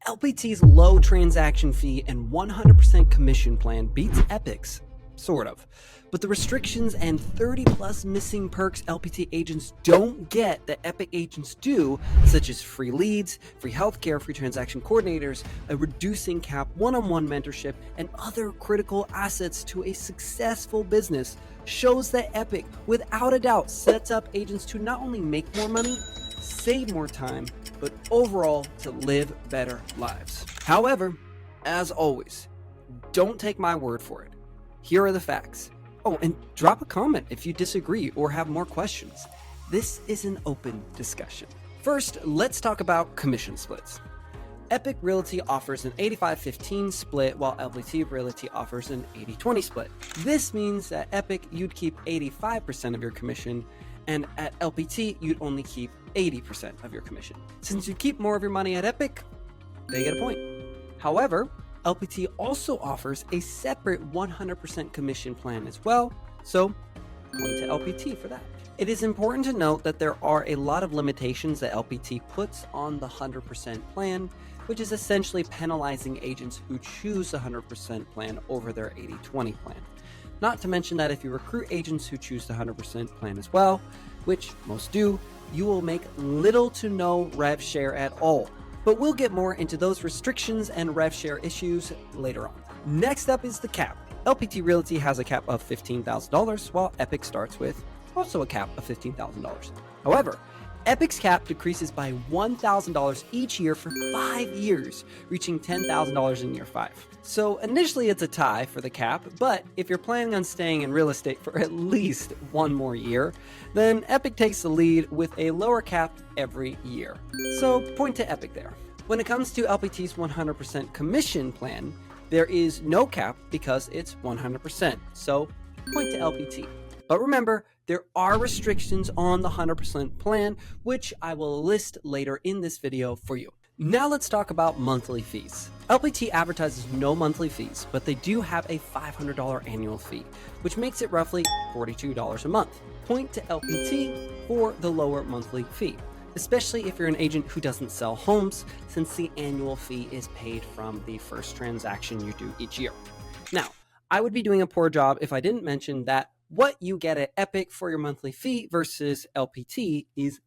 LPT's low transaction fee and 100% commission plan beats Epique's, sort of. But the restrictions and 30 plus missing perks LPT agents don't get that Epique agents do, such as free leads, free healthcare, free transaction coordinators, a reducing cap, one-on-one mentorship, and other critical assets to a successful business, shows that Epique, without a doubt, sets up agents to not only make more money, save more time, but overall to live better lives. However, as always, don't take my word for it. Here are the facts. Oh, and drop a comment if you disagree or have more questions. This is an open discussion. First, let's talk about commission splits. Epique Realty offers an 85-15 split, while LPT Realty offers an 80-20 split. This means that Epique, you'd keep 85% of your commission, and at LPT, you'd only keep 80% of your commission. Since you keep more of your money at Epique, they get a point. However, LPT also offers a separate 100% commission plan as well, so point to LPT for that. It is important to note that there are a lot of limitations that LPT puts on the 100% plan, which is essentially penalizing agents who choose the 100% plan over their 80-20 plan. Not to mention that if you recruit agents who choose the 100% plan as well, which most do, you will make little to no rev share at all. But we'll get more into those restrictions and rev share issues later on. Next up is the cap. LPT Realty has a cap of $15,000, while Epique starts with also a cap of $15,000. However, Epique's cap decreases by $1,000 each year for 5 years, reaching $10,000 in year 5. So initially it's a tie for the cap, but if you're planning on staying in real estate for at least one more year, then Epique takes the lead with a lower cap every year. So point to Epique there. When it comes to LPT's 100% commission plan, there is no cap because it's 100%. So point to LPT. But remember, there are restrictions on the 100% plan, which I will list later in this video for you. Now let's talk about monthly fees. LPT advertises no monthly fees, but they do have a $500 annual fee, which makes it roughly $42 a month. Point to LPT for the lower monthly fee, especially if you're an agent who doesn't sell homes, since the annual fee is paid from the first transaction you do each year. Now, I would be doing a poor job if I didn't mention that what you get at Epique for your monthly fee versus LPT is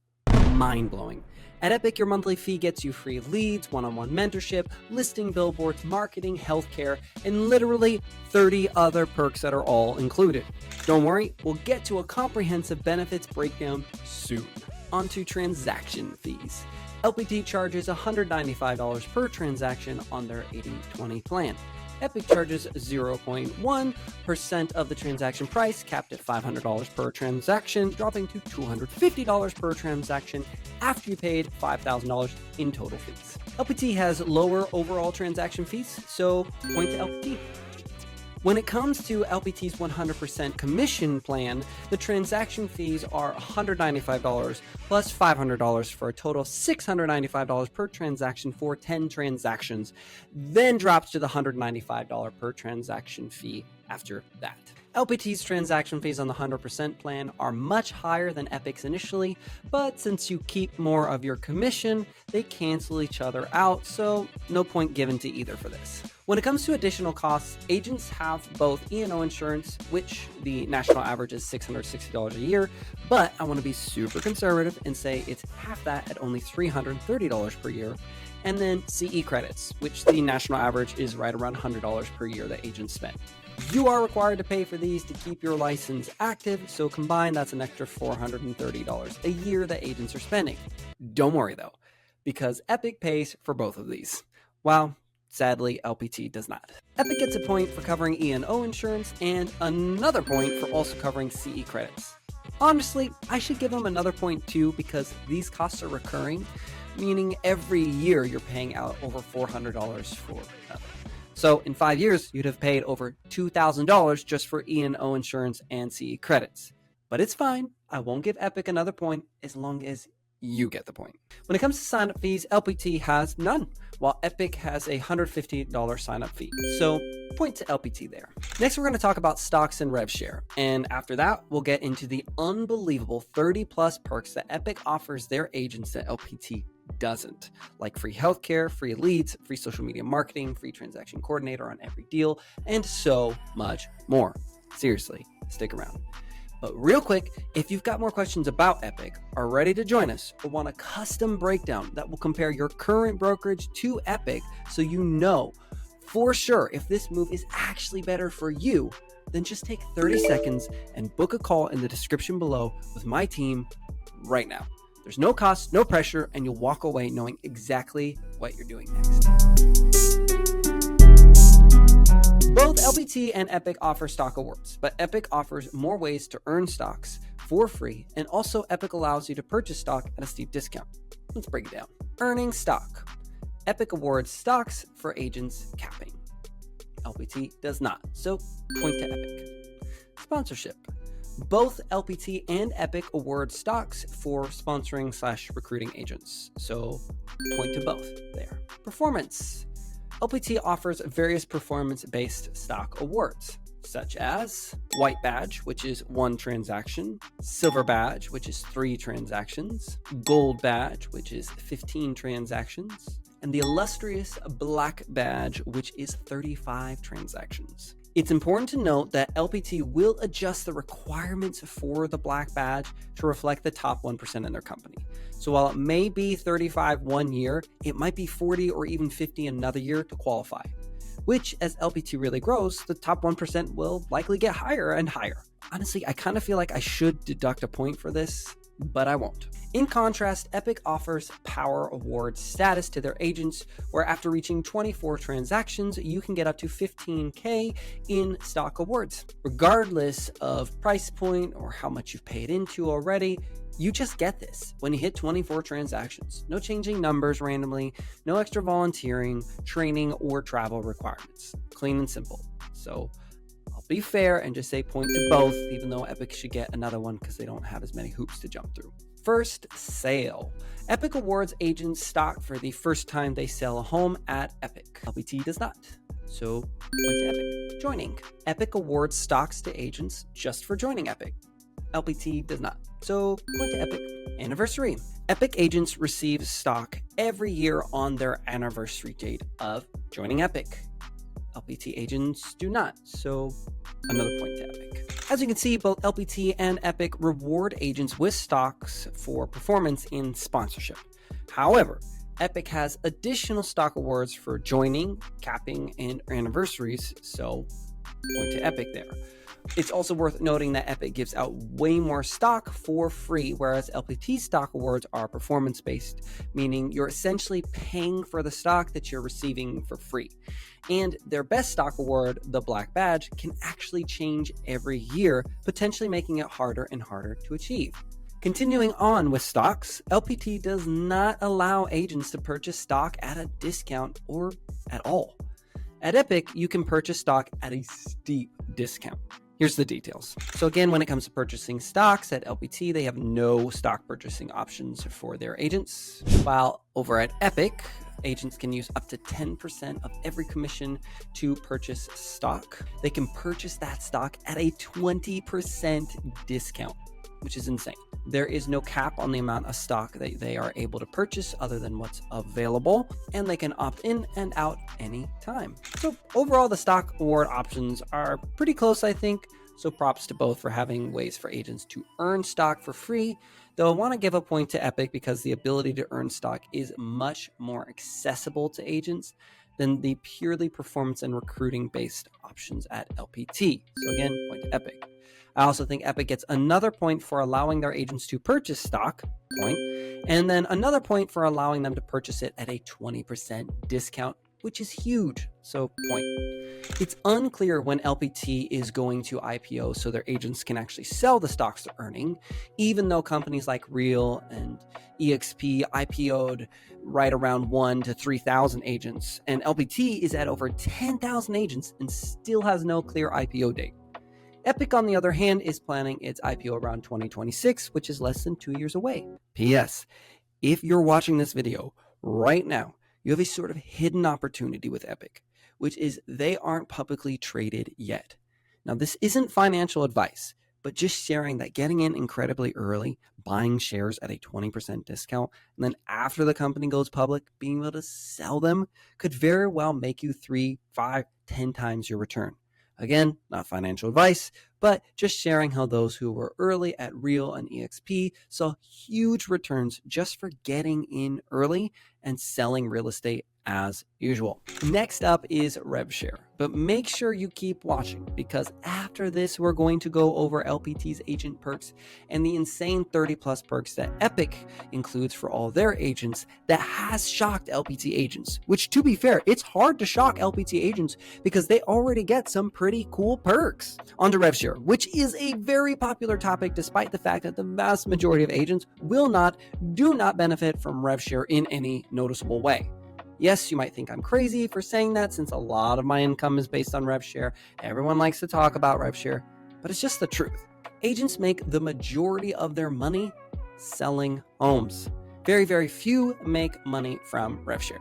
mind-blowing. At Epique, your monthly fee gets you free leads, one-on-one mentorship, listing billboards, marketing, healthcare, and literally 30 other perks that are all included. Don't worry, we'll get to a comprehensive benefits breakdown soon. On to transaction fees. LPT charges $195 per transaction on their 80-20 plan. Epique charges 0.1% of the transaction price, capped at $500 per transaction, dropping to $250 per transaction after you paid $5,000 in total fees. LPT has lower overall transaction fees, so point to LPT. When it comes to LPT's 100% commission plan, the transaction fees are $195 plus $500 for a total of $695 per transaction for 10 transactions, then drops to the $195 per transaction fee after that. LPT's transaction fees on the 100% plan are much higher than Epique's initially, but since you keep more of your commission, they cancel each other out, so no point given to either for this. When it comes to additional costs, agents have both E&O insurance, which the national average is $660 a year, but I want to be super conservative and say it's half that at only $330 per year, and then CE credits, which the national average is right around $100 per year that agents spend. You are required to pay for these to keep your license active, so combined that's an extra $430 a year that agents are spending. Don't worry though, because Epique pays for both of these. Well, sadly, LPT does not. Epique gets a point for covering E&O insurance and another point for also covering CE credits. Honestly, I should give them another point too because these costs are recurring, meaning every year you're paying out over $400 for them. So in 5 years, you'd have paid over $2,000 just for E&O insurance and CE credits. But it's fine. I won't give Epique another point as long as you get the point. When it comes to sign-up fees, LPT has none, while Epique has a $150 sign-up fee. So point to LPT there. Next, we're going to talk about stocks and rev share. And after that, we'll get into the unbelievable 30 plus perks that Epique offers their agents that LPT doesn't, like free healthcare, free leads, free social media marketing, free transaction coordinator on every deal, and so much more. Seriously, stick around. But real quick, if you've got more questions about Epique, are ready to join us, or want a custom breakdown that will compare your current brokerage to Epique so you know for sure if this move is actually better for you, then just take 30 seconds and book a call in the description below with my team right now. There's no cost, no pressure, and you'll walk away knowing exactly what you're doing next. Both LPT and Epique offer stock awards, but Epique offers more ways to earn stocks for free, and also Epique allows you to purchase stock at a steep discount. Let's break it down. Earning stock. Epique awards stocks for agents capping. LPT does not, so point to Epique. Sponsorship. Both LPT and Epique award stocks for sponsoring/recruiting agents, so point to both there. Performance. LPT offers various performance-based stock awards, such as White Badge, which is 1 transaction, Silver Badge, which is 3 transactions, Gold Badge, which is 15 transactions, and the illustrious Black Badge, which is 35 transactions. It's important to note that LPT will adjust the requirements for the Black Badge to reflect the top 1% in their company. So while it may be 35 one year, it might be 40 or even 50 another year to qualify, which as LPT really grows, the top 1% will likely get higher and higher. Honestly, I kind of feel like I should deduct a point for this, but I won't. In contrast, Epique offers Power Award status to their agents, where after reaching 24 transactions, you can get up to $15,000 in stock awards. Regardless of price point or how much you've paid into already, you just get this when you hit 24 transactions. No changing numbers randomly, no extra volunteering, training, or travel requirements. Clean and simple. So I'll be fair and just say point to both, even though Epique should get another one because they don't have as many hoops to jump through. First sale. Epique awards agents stock for the first time they sell a home at Epique. LPT does not, so point to Epique. Joining. Epique awards stocks to agents just for joining Epique. LPT does not, so point to Epique. Anniversary. Epique agents receive stock every year on their anniversary date of joining Epique. LPT agents do not, so another point to Epique. As you can see, both LPT and Epique reward agents with stocks for performance in sponsorship. However, Epique has additional stock awards for joining, capping, and anniversaries, so point to Epique there. It's also worth noting that Epique gives out way more stock for free, whereas LPT stock awards are performance-based, meaning you're essentially paying for the stock that you're receiving for free. And their best stock award, the Black Badge, can actually change every year, potentially making it harder and harder to achieve. Continuing on with stocks, LPT does not allow agents to purchase stock at a discount or at all. At Epique, you can purchase stock at a steep discount. Here's the details. So again, when it comes to purchasing stocks at LPT, they have no stock purchasing options for their agents. While over at Epique, agents can use up to 10% of every commission to purchase stock. They can purchase that stock at a 20% discount, which is insane. There is no cap on the amount of stock that they are able to purchase other than what's available, and they can opt in and out anytime. So overall, the stock award options are pretty close, I think. So props to both for having ways for agents to earn stock for free, though I want to give a point to Epique because the ability to earn stock is much more accessible to agents than the purely performance and recruiting based options at LPT. So again, point to Epique. I also think Epique gets another point for allowing their agents to purchase stock, point, and then another point for allowing them to purchase it at a 20% discount, which is huge, so point. It's unclear when LPT is going to IPO so their agents can actually sell the stocks they're earning, even though companies like Real and EXP IPO'd right around 1,000 to 3,000 agents, and LPT is at over 10,000 agents and still has no clear IPO date. Epique, on the other hand, is planning its IPO around 2026, which is less than 2 years away. P.S. If you're watching this video right now, you have a sort of hidden opportunity with Epique, which is they aren't publicly traded yet. Now, this isn't financial advice, but just sharing that getting in incredibly early, buying shares at a 20% discount, and then after the company goes public, being able to sell them could very well make you 3, 5, 10 times your return. Again, not financial advice, but just sharing how those who were early at Real and EXP saw huge returns just for getting in early and selling real estate as usual. Next up is RevShare, but make sure you keep watching because after this, we're going to go over LPT's agent perks and the insane 30 plus perks that Epique includes for all their agents that has shocked LPT agents, which to be fair, it's hard to shock LPT agents because they already get some pretty cool perks. On to RevShare, which is a very popular topic despite the fact that the vast majority of agents do not benefit from RevShare in any noticeable way. Yes, you might think I'm crazy for saying that since a lot of my income is based on RevShare. Everyone likes to talk about RevShare, but it's just the truth. Agents make the majority of their money selling homes. Very, very few make money from RevShare.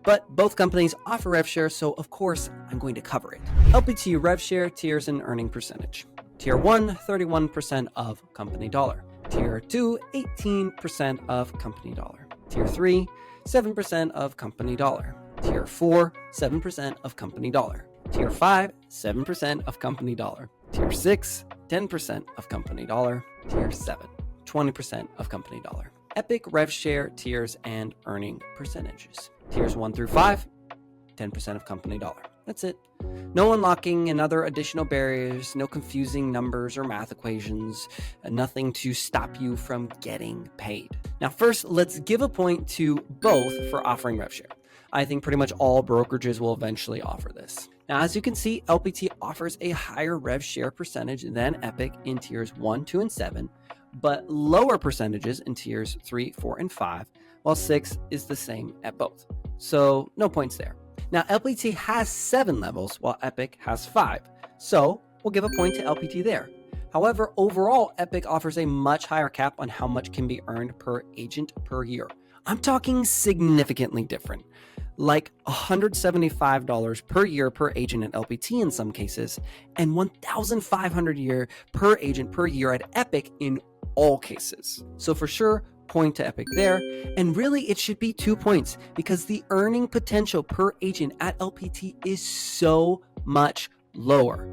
But both companies offer RevShare, so of course I'm going to cover it. LPT RevShare tiers and earning percentage. Tier 1, 31% of company dollar. Tier 2, 18% of company dollar. Tier 3, 7% of company dollar. Tier 4, 7% of company dollar. Tier 5, 7% of company dollar. Tier 6, 10% of company dollar. Tier 7, 20% of company dollar. Epique RevShare tiers and earning percentages. Tiers 1 through 5, 10% of company dollar. That's it. No unlocking and other additional barriers, no confusing numbers or math equations, nothing to stop you from getting paid. Now, first, let's give a point to both for offering RevShare. I think pretty much all brokerages will eventually offer this. Now, as you can see, LPT offers a higher RevShare percentage than Epique in tiers 1, 2, and 7, but lower percentages in tiers 3, 4, and 5, while 6 is the same at both. So no points there. Now, LPT has 7 levels, while Epique has 5. So we'll give a point to LPT there. However, overall, Epique offers a much higher cap on how much can be earned per agent per year. I'm talking significantly different, like $175 per year per agent at LPT in some cases, and $1,500 a year per agent per year at Epique in all cases. So for sure, point to Epique there, and really it should be 2 points because the earning potential per agent at LPT is so much lower,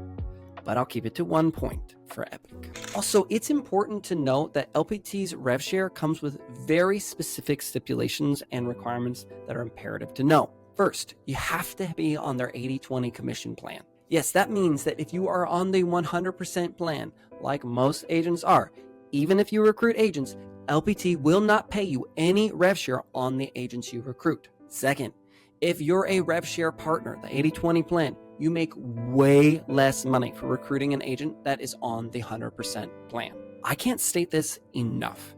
but I'll keep it to 1 point for Epique. Also, it's important to note that LPT's RevShare comes with very specific stipulations and requirements that are imperative to know. First, you have to be on their 80-20 commission plan. Yes, that means that if you are on the 100% plan, like most agents are, even if you recruit agents, LPT will not pay you any RevShare on the agents you recruit. Second, if you're a RevShare partner, the 80-20 plan, you make way less money for recruiting an agent that is on the 100% plan. I can't state this enough.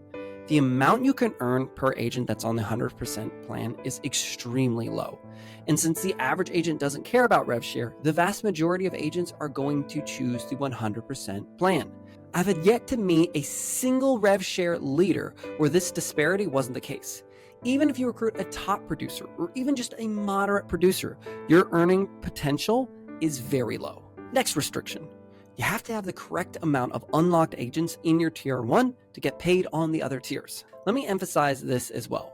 The amount you can earn per agent that's on the 100% plan is extremely low. And since the average agent doesn't care about RevShare, the vast majority of agents are going to choose the 100% plan. I've yet to meet a single RevShare leader where this disparity wasn't the case. Even if you recruit a top producer or even just a moderate producer, your earning potential is very low. Next restriction. You have to have the correct amount of unlocked agents in your tier 1 to get paid on the other tiers. Let me emphasize this as well.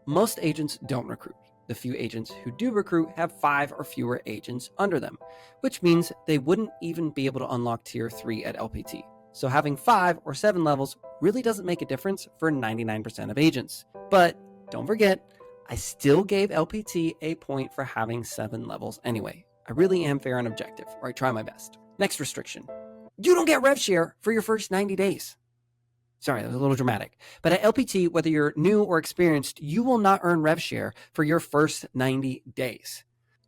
Most agents don't recruit. The few agents who do recruit have 5 or fewer agents under them, which means they wouldn't even be able to unlock tier 3 at LPT. So having 5 or 7 levels really doesn't make a difference for 99% of agents. But don't forget, I still gave LPT a point for having 7 levels anyway. I really am fair and objective, or I try my best. Next restriction. You don't get RevShare for your first 90 days. Sorry, that was a little dramatic. But at LPT, whether you're new or experienced, you will not earn RevShare for your first 90 days.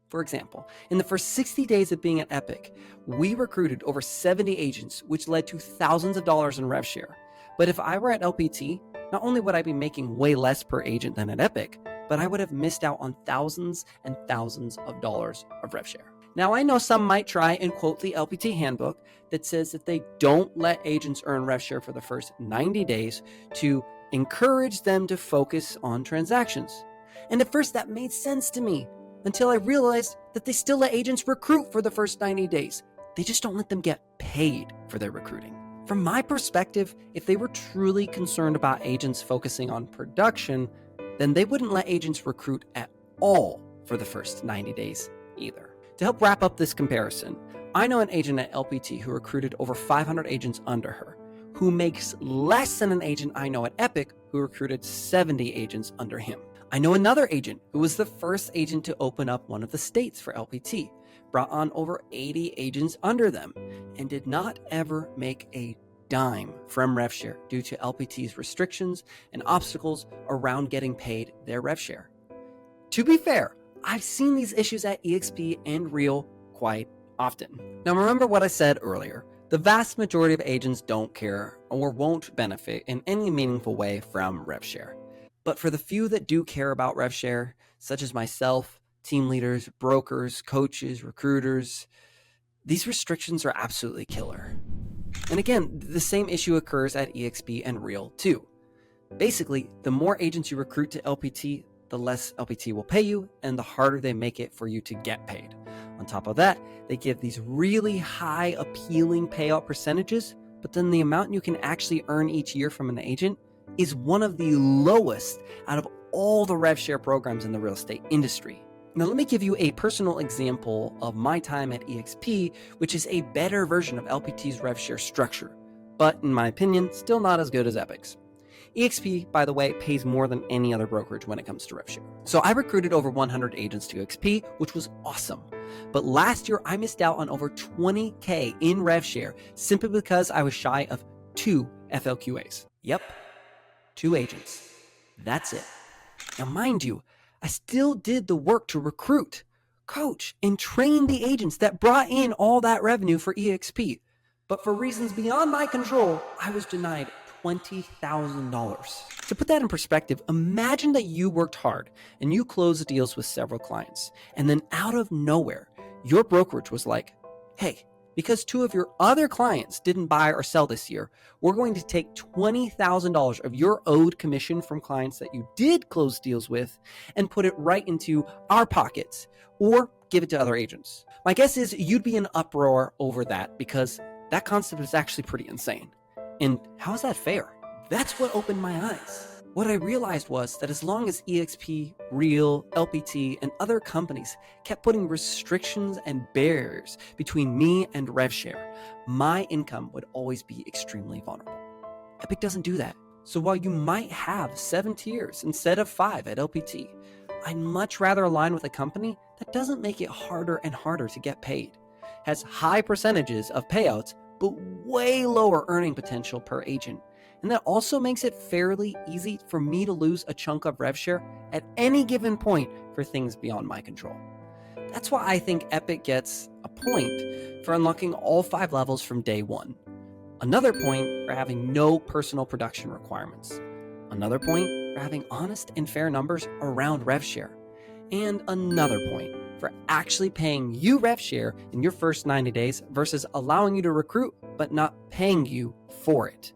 For example, in the first 60 days of being at Epique, we recruited over 70 agents, which led to thousands of dollars in RevShare. But if I were at LPT, not only would I be making way less per agent than at Epique, but I would have missed out on thousands and thousands of dollars of RevShare. Now, I know some might try and quote the LPT handbook that says that they don't let agents earn RevShare for the first 90 days to encourage them to focus on transactions. And at first that made sense to me until I realized that they still let agents recruit for the first 90 days. They just don't let them get paid for their recruiting. From my perspective, if they were truly concerned about agents focusing on production, then they wouldn't let agents recruit at all for the first 90 days either. To help wrap up this comparison, I know an agent at LPT who recruited over 500 agents under her, who makes less than an agent I know at Epique who recruited 70 agents under him. I know another agent who was the first agent to open up one of the states for LPT, brought on over 80 agents under them, and did not ever make a dime from rev share due to LPT's restrictions and obstacles around getting paid their rev share. To be fair, I've seen these issues at EXP and Real quite often. Now remember what I said earlier, the vast majority of agents don't care or won't benefit in any meaningful way from rev share. But for the few that do care about rev share, such as myself, team leaders, brokers, coaches, recruiters, these restrictions are absolutely killer. And again, the same issue occurs at EXP and Real too. Basically, the more agents you recruit to LPT, the less LPT will pay you and the harder they make it for you to get paid. On top of that, they give these really high appealing payout percentages, but then the amount you can actually earn each year from an agent is one of the lowest out of all the rev share programs in the real estate industry. Now let me give you a personal example of my time at EXP, which is a better version of LPT's rev share structure, but in my opinion, still not as good as Epique's. EXP, by the way, pays more than any other brokerage when it comes to rev share. So I recruited over 100 agents to EXP, which was awesome. But last year, I missed out on over $20K in rev share simply because I was shy of 2 FLQAs. Yep, 2 agents. That's it. Now, mind you, I still did the work to recruit, coach, and train the agents that brought in all that revenue for EXP. But for reasons beyond my control, I was denied $20,000. To put that in perspective, imagine that you worked hard and you closed deals with several clients, and then out of nowhere, your brokerage was like, hey, because 2 of your other clients didn't buy or sell this year, we're going to take $20,000 of your owed commission from clients that you did close deals with and put it right into our pockets or give it to other agents. My guess is you'd be in uproar over that because that concept is actually pretty insane. And how is that fair? That's what opened my eyes. What I realized was that as long as EXP, Real, LPT, and other companies kept putting restrictions and barriers between me and rev share, my income would always be extremely vulnerable. Epique doesn't do that. So while you might have 7 tiers instead of 5 at LPT, I'd much rather align with a company that doesn't make it harder and harder to get paid, has high percentages of payouts, but way lower earning potential per agent. And that also makes it fairly easy for me to lose a chunk of rev share at any given point for things beyond my control. That's why I think Epique gets a point for unlocking all 5 levels from day 1. Another point for having no personal production requirements. Another point for having honest and fair numbers around rev share. And another point for actually paying you rev share in your first 90 days versus allowing you to recruit but not paying you for it.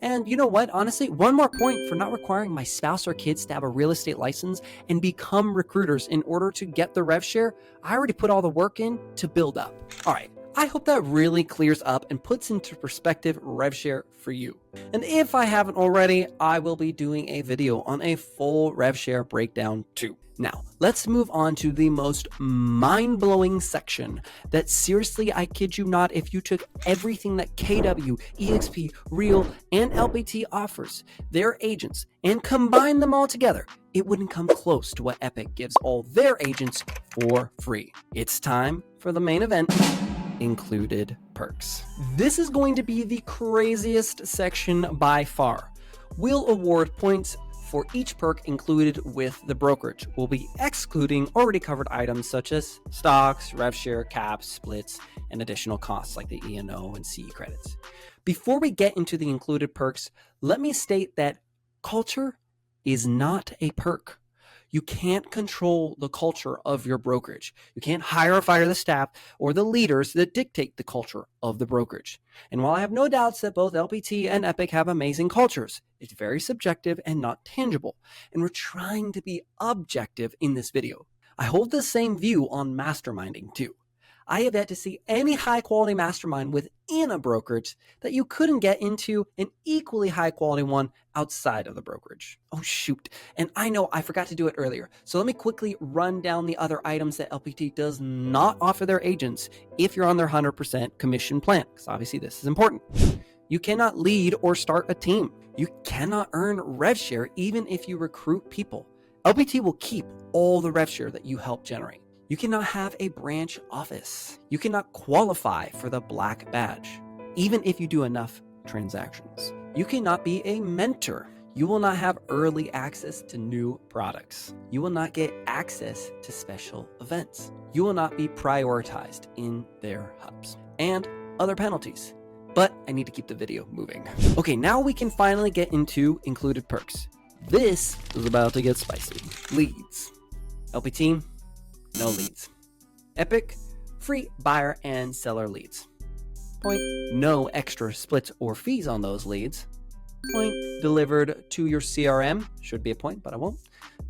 And you know what? Honestly, one more point for not requiring my spouse or kids to have a real estate license and become recruiters in order to get the rev share. I already put all the work in to build up. All right. I hope that really clears up and puts into perspective rev share for you. And if I haven't already, I will be doing a video on a full rev share breakdown too. Now, let's move on to the most mind-blowing section that seriously, I kid you not, if you took everything that KW, EXP, Real, and LPT offers their agents and combined them all together, it wouldn't come close to what Epique gives all their agents for free. It's time for the main event. Included perks. This is going to be the craziest section by far. We'll award points for each perk included with the brokerage. We'll be excluding already covered items such as stocks, rev share, caps, splits, and additional costs like the E&O and CE credits. Before we get into the included perks, let me state that culture is not a perk. You can't control the culture of your brokerage. You can't hire or fire the staff or the leaders that dictate the culture of the brokerage. And while I have no doubts that both LPT and Epique have amazing cultures, it's very subjective and not tangible. And we're trying to be objective in this video. I hold the same view on masterminding too. I have yet to see any high quality mastermind within a brokerage that you couldn't get into an equally high quality one outside of the brokerage. Oh shoot, and I know I forgot to do it earlier. So let me quickly run down the other items that LPT does not offer their agents if you're on their 100% commission plan, because obviously this is important. You cannot lead or start a team. You cannot earn rev share even if you recruit people. LPT will keep all the rev share that you help generate. You cannot have a branch office. You cannot qualify for the black badge, even if you do enough transactions. You cannot be a mentor. You will not have early access to new products. You will not get access to special events. You will not be prioritized in their hubs, and other penalties. But I need to keep the video moving. Okay, now we can finally get into included perks. This is about to get spicy. Leads. LPT, no leads. Epique, free buyer and seller leads. Point, no extra splits or fees on those leads. Point, delivered to your CRM, should be a point, but I won't.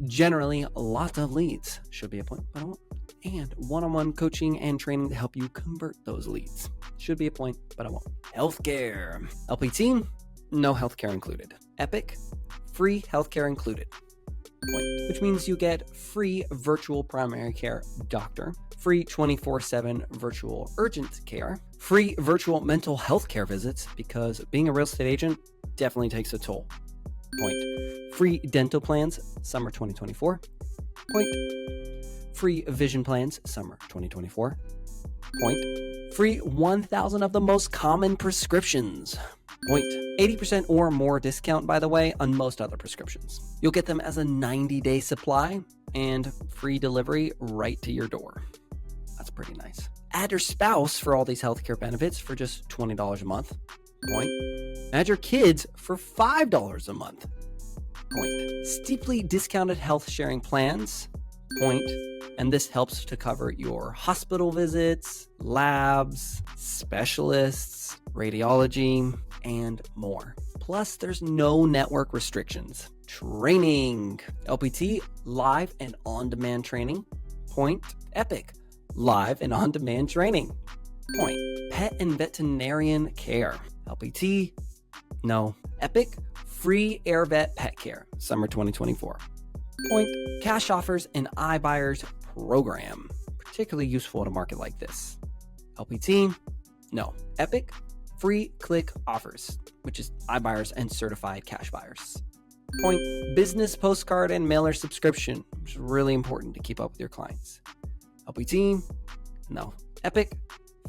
Generally, a lot of leads, should be a point, but I won't. And one-on-one coaching and training to help you convert those leads. Should be a point, but I won't. Healthcare. LPT, no healthcare included. Epique, free healthcare included. Point, which means you get free virtual primary care doctor, free 24/7 virtual urgent care, free virtual mental health care visits, because being a real estate agent definitely takes a toll. Point, free dental plans, summer 2024. Point, free vision plans, summer 2024. Point, free 1,000 of the most common prescriptions. Point, 80% or more discount, by the way, on most other prescriptions. You'll get them as a 90-day supply and free delivery right to your door. That's pretty nice. Add your spouse for all these healthcare benefits for just $20 a month. Point, add your kids for $5 a month. Point, steeply discounted health sharing plans. Point, and this helps to cover your hospital visits, labs, specialists, radiology, and more. Plus, there's no network restrictions. Training. LPT, live and on-demand training. Point, Epique, live and on-demand training. Point, pet and veterinarian care. LPT, no. Epique, free AirVet pet care, summer 2024. Point, cash offers and iBuyers program, particularly useful at a market like this. LPT, no. Epique, free click offers, which is iBuyers and certified cash buyers. Point, business postcard and mailer subscription, which is really important to keep up with your clients. LPT, no. Epique,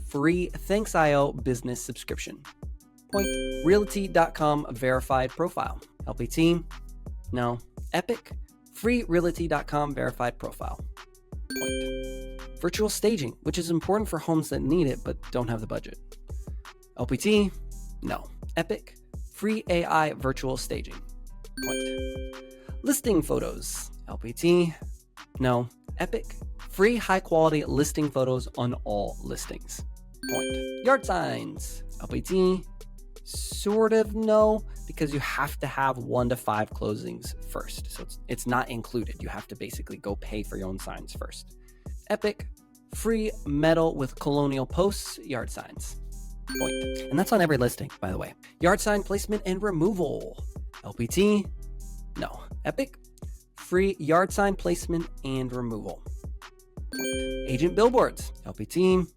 free Thanks.io business subscription. Point, realty.com verified profile. LPT, no. Epique, free realty.com verified profile. Point, virtual staging, which is important for homes that need it but don't have the budget. LPT, no. Epique, free AI virtual staging. Point, listing photos. LPT, no. Epique, free high quality listing photos on all listings. Point, yard signs. LPT, sort of no, because you have to have 1 to 5 closings first. So it's not included. You have to basically go pay for your own signs first. Epique, free metal with colonial posts, yard signs. Point, and that's on every listing, by the way. Yard sign placement and removal. LPT, no. Epique, free yard sign placement and removal. Point, agent billboards. LPT,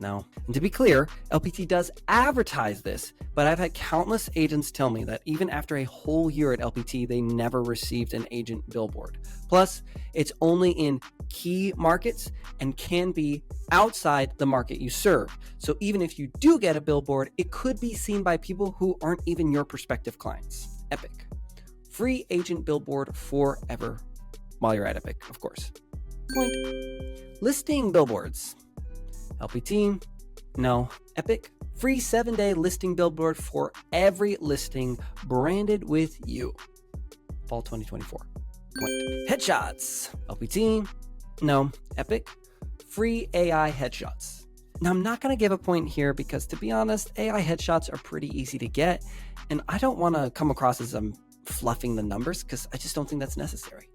no. And to be clear, LPT does advertise this, but I've had countless agents tell me that even after a whole year at LPT, they never received an agent billboard. Plus, it's only in key markets and can be outside the market you serve. So even if you do get a billboard, it could be seen by people who aren't even your prospective clients. Epique, free agent billboard forever while you're at Epique, of course. Point, listing billboards. LPT, no. Epique, free 7-day listing billboard for every listing branded with you. Fall 2024. Point, headshots. LPT, no. Epique, free AI headshots. Now, I'm not going to give a point here because, to be honest, AI headshots are pretty easy to get, and I don't want to come across as I'm fluffing the numbers because I just don't think that's necessary.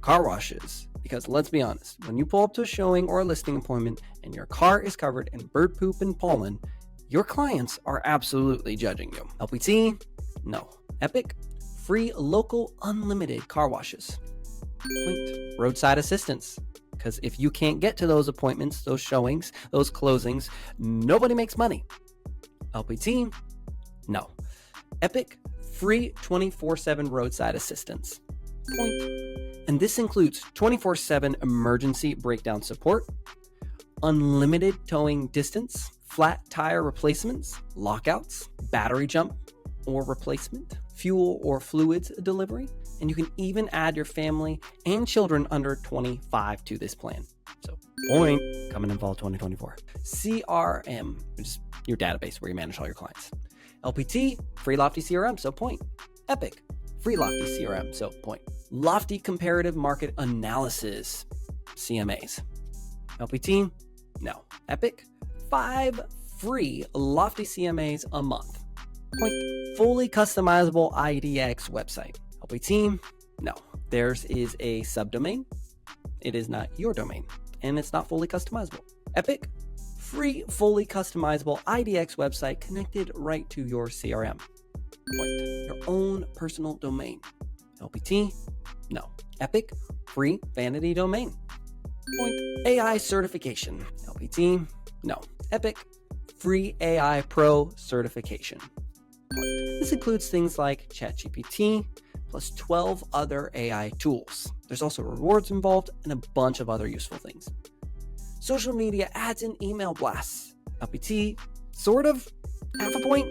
car washes. Because let's be honest, when you pull up to a showing or a listing appointment and your car is covered in bird poop and pollen, your clients are absolutely judging you. LPT? No. Epique? Free local unlimited car washes. Point. Roadside assistance. Because if you can't get to those appointments, those showings, those closings, nobody makes money. LPT? No. Epique? Free 24/7 roadside assistance. Point. And this includes 24/7 emergency breakdown support, unlimited towing distance, flat tire replacements, lockouts, battery jump or replacement, fuel or fluids delivery, and you can even add your family and children under 25 to this plan. So, point, coming in fall 2024. CRM, which is your database where you manage all your clients. LPT, free Lofty CRM, so point. Epique, free Lofty CRM, so point. Lofty comparative market analysis, CMAs. LPT, no. Epique, 5 free Lofty CMAs a month. Point. Fully customizable IDX website. LPT, no. Theirs is a subdomain. It is not your domain, and it's not fully customizable. Epique, free fully customizable IDX website connected right to your CRM. Point. Your own personal domain. LPT, no. Epique, free vanity domain. Point. AI certification. LPT, no. Epique, free AI Pro certification. Point. This includes things like ChatGPT, plus 12 other AI tools. There's also rewards involved and a bunch of other useful things. Social media ads and email blasts. LPT, sort of, half a point.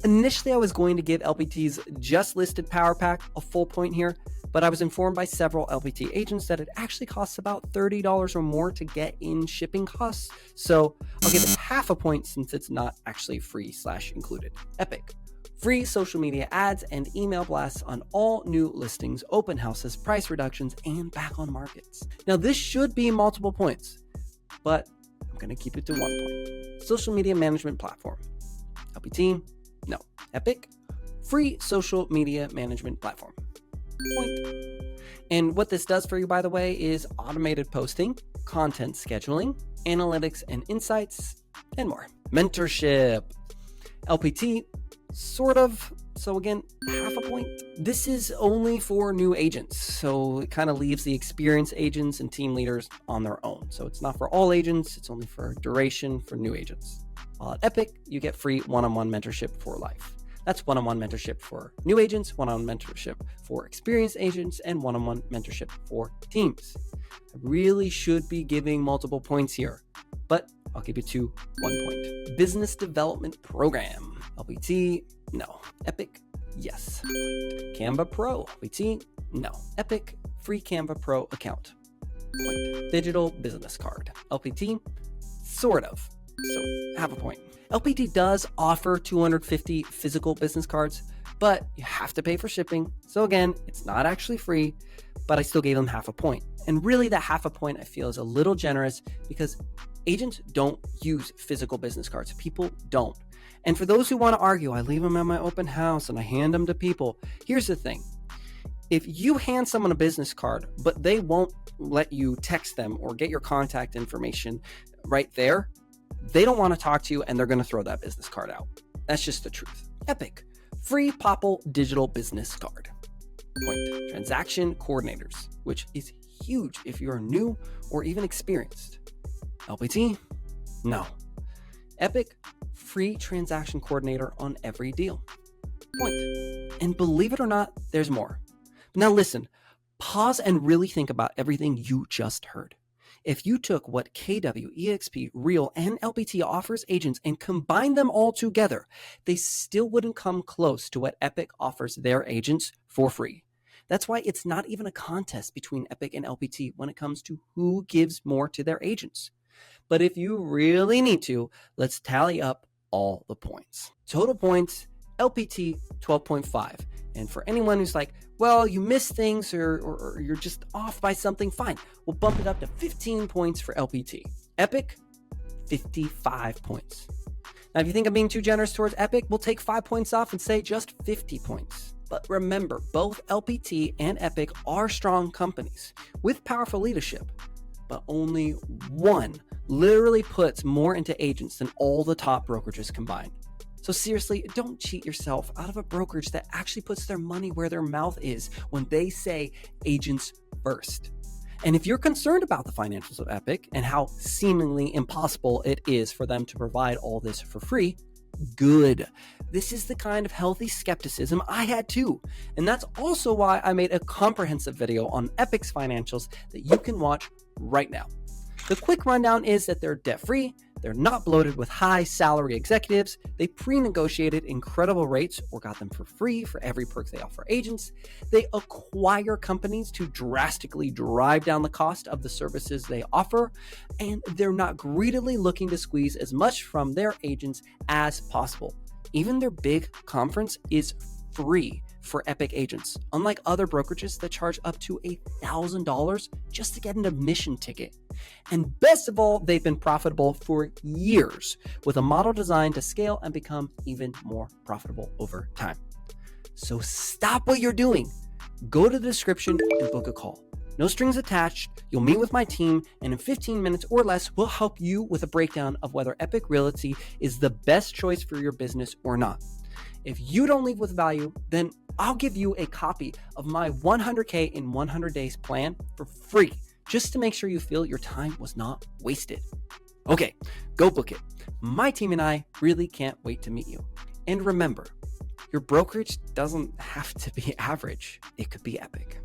Initially, I was going to give LPT's just listed power pack a full point here, but I was informed by several LPT agents that it actually costs about $30 or more to get in shipping costs. So I'll give it half a point since it's not actually free/included. Epique, free social media ads and email blasts on all new listings, open houses, price reductions, and back on markets. Now this should be multiple points, but I'm going to keep it to 1 point. Social media management platform. LPT, no. Epique, free social media management platform. Point. And what this does for you, by the way, is automated posting, content scheduling, analytics and insights, and more. Mentorship. LPT, sort of. So again, half a point. This is only for new agents, so it kind of leaves the experienced agents and team leaders on their own. So it's not for all agents, it's only for duration for new agents. While at Epique, you get free one-on-one mentorship for life. That's one-on-one mentorship for new agents, one-on-one mentorship for experienced agents, and one-on-one mentorship for teams. I really should be giving multiple points here, but I'll keep it to 1 point. Business development program. LPT, no. Epique, yes. Canva Pro. LPT, no. Epique, free Canva Pro account. Point. Digital business card. LPT, sort of. So half a point. LPT does offer 250 physical business cards, but you have to pay for shipping. So again, it's not actually free, but I still gave them half a point. And really that half a point I feel is a little generous because agents don't use physical business cards. People don't. And for those who want to argue, I leave them at my open house and I hand them to people. Here's the thing. If you hand someone a business card, but they won't let you text them or get your contact information right there, they don't want to talk to you and they're going to throw that business card out. That's just the truth. Epique, free Popple digital business card. Point. Transaction coordinators, which is huge if you're new or even experienced. LPT, no. Epique, free transaction coordinator on every deal. Point. And believe it or not, there's more. Now listen, pause and really think about everything you just heard. If you took what KW, EXP, Real, and LPT offers agents and combined them all together, they still wouldn't come close to what Epique offers their agents for free. That's why it's not even a contest between Epique and LPT when it comes to who gives more to their agents. But if you really need to, let's tally up all the points. Total points, LPT 12.5. And for anyone who's like, well, you missed things or you're just off by something, fine. We'll bump it up to 15 points for LPT. Epique, 55 points. Now, if you think I'm being too generous towards Epique, we'll take 5 points off and say just 50 points. But remember, both LPT and Epique are strong companies with powerful leadership, but only one literally puts more into agents than all the top brokerages combined. So seriously, don't cheat yourself out of a brokerage that actually puts their money where their mouth is when they say agents first. And if you're concerned about the financials of Epique and how seemingly impossible it is for them to provide all this for free, good. This is the kind of healthy skepticism I had too. And that's also why I made a comprehensive video on Epique's financials that you can watch right now. The quick rundown is that they're debt-free, they're not bloated with high salary executives, they pre-negotiated incredible rates or got them for free for every perk they offer agents, they acquire companies to drastically drive down the cost of the services they offer, and they're not greedily looking to squeeze as much from their agents as possible. Even their big conference is free for Epique agents, unlike other brokerages that charge up to $1,000 just to get an admission ticket. And best of all, they've been profitable for years with a model designed to scale and become even more profitable over time. So stop what you're doing. Go to the description and book a call. No strings attached. You'll meet with my team, and in 15 minutes or less, we'll help you with a breakdown of whether Epique Realty is the best choice for your business or not. If you don't leave with value, then I'll give you a copy of my 100K in 100 days plan for free, just to make sure you feel your time was not wasted. Okay, go book it. My team and I really can't wait to meet you. And remember, your brokerage doesn't have to be average. It could be epic.